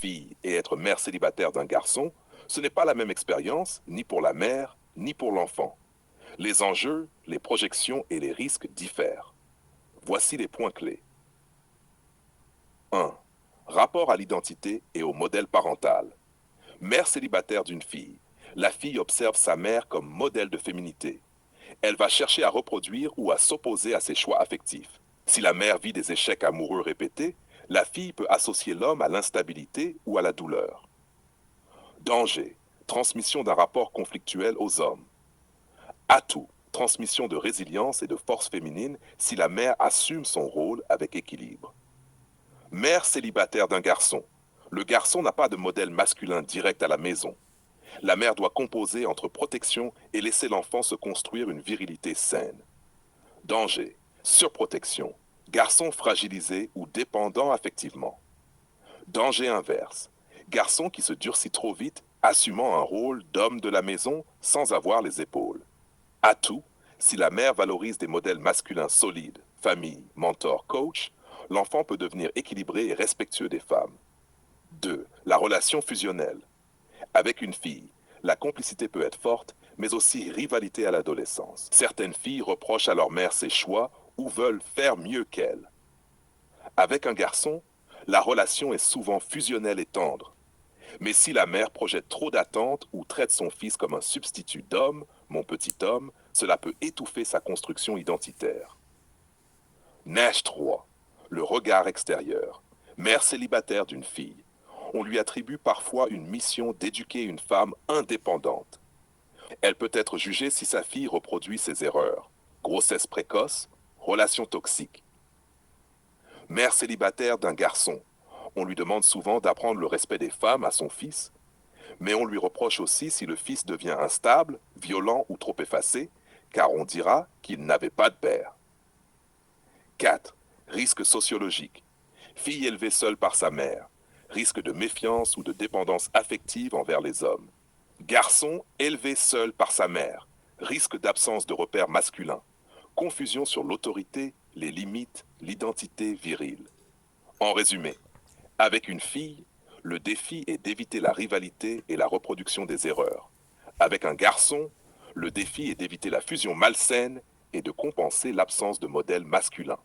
fille et être mère célibataire d'un garçon, ce n'est pas la même expérience, ni pour la mère, ni pour l'enfant. Les enjeux, les projections et les risques diffèrent. Voici les points clés. 1. Rapport à l'identité et au modèle parental. Mère célibataire d'une fille. La fille observe sa mère comme modèle de féminité. Elle va chercher à reproduire ou à s'opposer à ses choix affectifs. Si la mère vit des échecs amoureux répétés, la fille peut associer l'homme à l'instabilité ou à la douleur. Danger, transmission d'un rapport conflictuel aux hommes. Atout, transmission de résilience et de force féminine si la mère assume son rôle avec équilibre. Mère célibataire d'un garçon. Le garçon n'a pas de modèle masculin direct à la maison. La mère doit composer entre protection et laisser l'enfant se construire une virilité saine. Danger, surprotection, garçon fragilisé ou dépendant affectivement. Danger inverse, garçon qui se durcit trop vite, assumant un rôle d'homme de la maison sans avoir les épaules. Atout, si la mère valorise des modèles masculins solides, famille, mentor, coach, l'enfant peut devenir équilibré et respectueux des femmes. 2. La relation fusionnelle. Avec une fille, la complicité peut être forte, mais aussi rivalité à l'adolescence. Certaines filles reprochent à leur mère ses choix ou veulent faire mieux qu'elle. Avec un garçon, la relation est souvent fusionnelle et tendre. Mais si la mère projette trop d'attentes ou traite son fils comme un substitut d'homme, mon petit homme, cela peut étouffer sa construction identitaire. Nash 3. Le regard extérieur. Mère célibataire d'une fille. On lui attribue parfois une mission d'éduquer une femme indépendante. Elle peut être jugée si sa fille reproduit ses erreurs. Grossesse précoce, relation toxique. Mère célibataire d'un garçon. On lui demande souvent d'apprendre le respect des femmes à son fils, mais on lui reproche aussi si le fils devient instable, violent ou trop effacé, car on dira qu'il n'avait pas de père. 4. Risque sociologique. Fille élevée seule par sa mère. Risque de méfiance ou de dépendance affective envers les hommes. Garçon élevé seul par sa mère. Risque d'absence de repères masculins. Confusion sur l'autorité, les limites, l'identité virile. En résumé, avec une fille, le défi est d'éviter la rivalité et la reproduction des erreurs. Avec un garçon, le défi est d'éviter la fusion malsaine et de compenser l'absence de modèle masculin.